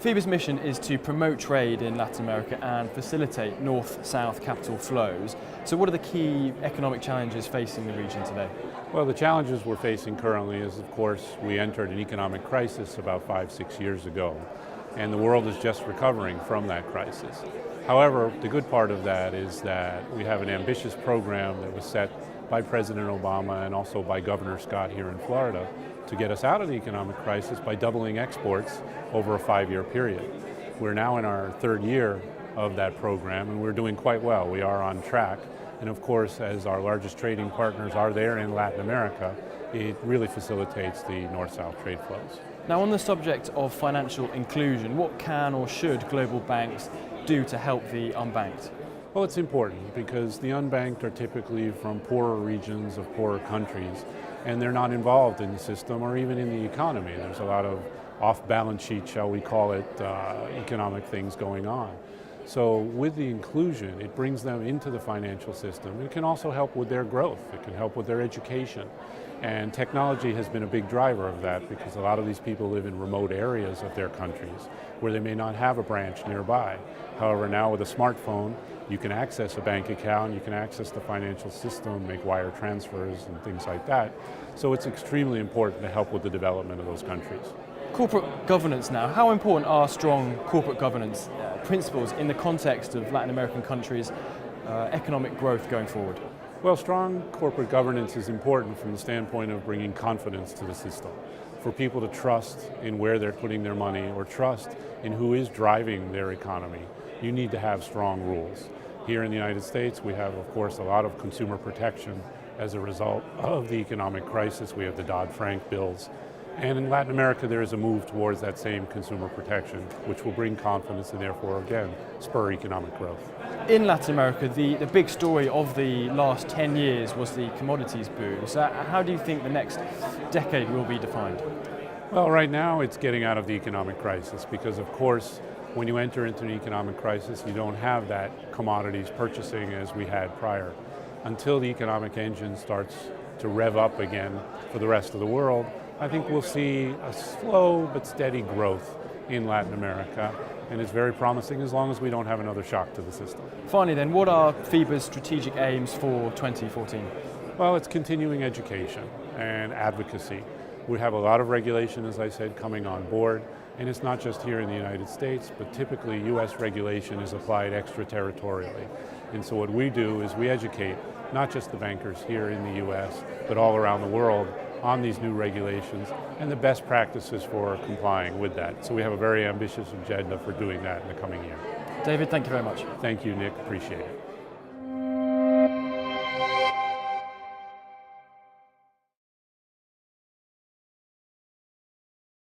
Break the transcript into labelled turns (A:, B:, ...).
A: FIBA's mission is to promote trade in Latin America and facilitate north-south capital flows. So what are the key economic challenges facing the region today?
B: Well, the challenges we're facing currently is, of course, we entered an economic crisis about 5-6 years ago, and the world is just recovering from that crisis. However, the good part of that is that we have an ambitious program that was set by President Obama and also by Governor Scott here in Florida to get us out of the economic crisis by doubling exports over a 5-year period. We're now in our 3rd year of that program, and we're doing quite well. We are on track. And of course, as our largest trading partners are there in Latin America, it really facilitates the north-south trade flows.
A: Now, on the subject of financial inclusion, what can or should global banks do to help the unbanked?
B: Well, it's important because the unbanked are typically from poorer regions of poorer countries, and they're not involved in the system or even in the economy. There's a lot of off-balance sheet, shall we call it, economic things going on. So with the inclusion, it brings them into the financial system. It can also help with their growth. It can help with their education. And technology has been a big driver of that because a lot of these people live in remote areas of their countries where they may not have a branch nearby. However, now with a smartphone, you can access a bank account, you can access the financial system, make wire transfers and things like that. So it's extremely important to help with the development of those countries.
A: Corporate governance now. How important are strong corporate governance principles in the context of Latin American countries' economic growth going forward?
B: Well, strong corporate governance is important from the standpoint of bringing confidence to the system. For people to trust in where they're putting their money or trust in who is driving their economy, you need to have strong rules. Here in the United States, we have, of course, a lot of consumer protection as a result of the economic crisis. We have the Dodd-Frank bills. And in Latin America, there is a move towards that same consumer protection, which will bring confidence and therefore, again, spur economic growth.
A: In Latin America, the big story of the last 10 years was the commodities boom. So how do you think the next decade will be defined?
B: Well, right now it's getting out of the economic crisis because, of course, when you enter into an economic crisis, you don't have that commodities purchasing as we had prior. Until the economic engine starts to rev up again for the rest of the world, I think we'll see a slow but steady growth in Latin America, and it's very promising as long as we don't have another shock to the system.
A: Finally then, what are FIBA's strategic aims for 2014?
B: Well, it's continuing education and advocacy. We have a lot of regulation, as I said, coming on board, and it's not just here in the United States, but typically US regulation is applied extraterritorially. And so what we do is we educate not just the bankers here in the US, but all around the world on these new regulations and the best practices for complying with that. So we have a very ambitious agenda for doing that in the coming year.
A: David, thank you very much.
B: Thank you, Nick. Appreciate it.